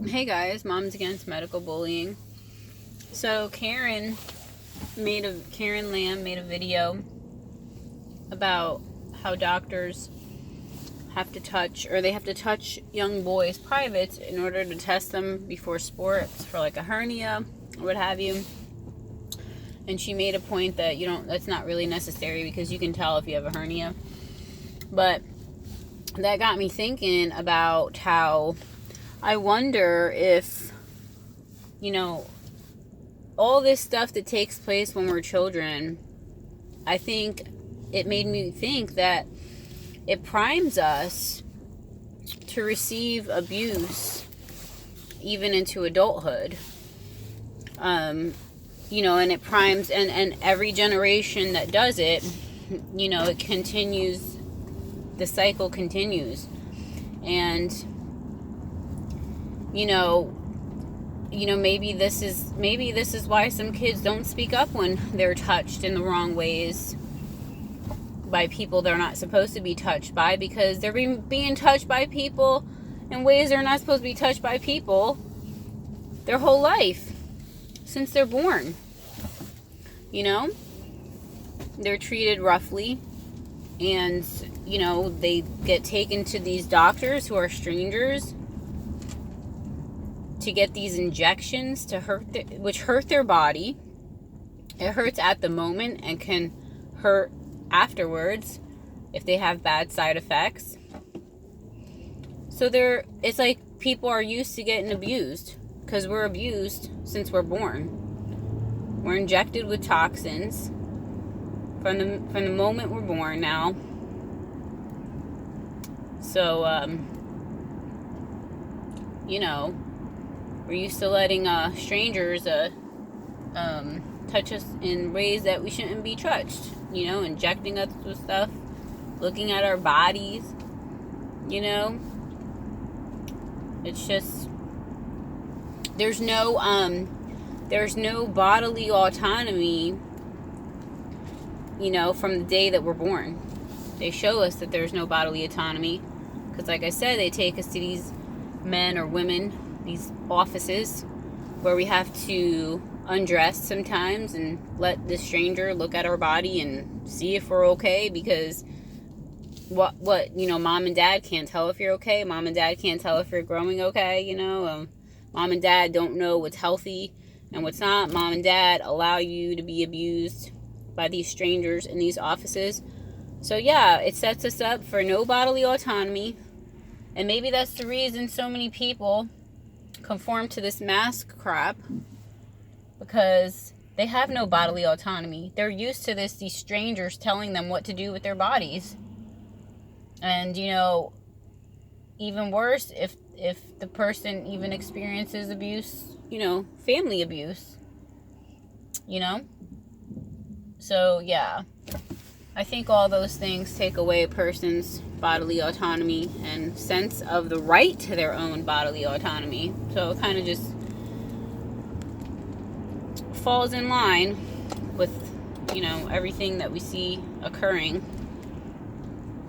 Hey guys, Moms Against Medical Bullying. So Karen Lamb made a video about how doctors have to touch young boys' privates in order to test them before sports for like a hernia or what have you. And she made a point that that's not really necessary because you can tell if you have a hernia. But that got me thinking about how I wonder if, all this stuff that takes place when we're children, I think it made me think that it primes us to receive abuse even into adulthood. And it primes, and every generation that does it, it continues, the cycle continues. And maybe this is why some kids don't speak up when they're touched in the wrong ways by people they're not supposed to be touched by, because they're being touched by people in ways they're not supposed to be touched by people their whole life since they're born. They're treated roughly, and they get taken to these doctors who are strangers to get these injections which hurt their body. It hurts at the moment and can hurt afterwards if they have bad side effects. So it's like people are used to getting abused because we're abused since we're born. We're injected with toxins from the moment we're born now. So we're used to letting strangers touch us in ways that we shouldn't be touched. Injecting us with stuff, looking at our bodies. It's just there's no bodily autonomy. From the day that we're born, they show us that there's no bodily autonomy because, like I said, they take us to these men or women, these offices where we have to undress sometimes and let the stranger look at our body and see if we're okay, because mom and dad can't tell if you're okay. Mom and dad can't tell if you're growing okay. Mom and dad don't know what's healthy and what's not. Mom and dad allow you to be abused by these strangers in these offices. So yeah, it sets us up for no bodily autonomy. And maybe that's the reason so many people conform to this mask crap, because they have no bodily autonomy. They're used to these strangers telling them what to do with their bodies. And even worse, if the person even experiences abuse, family abuse, so yeah, I think all those things take away a person's bodily autonomy and sense of the right to their own bodily autonomy. So it kind of just falls in line with, everything that we see occurring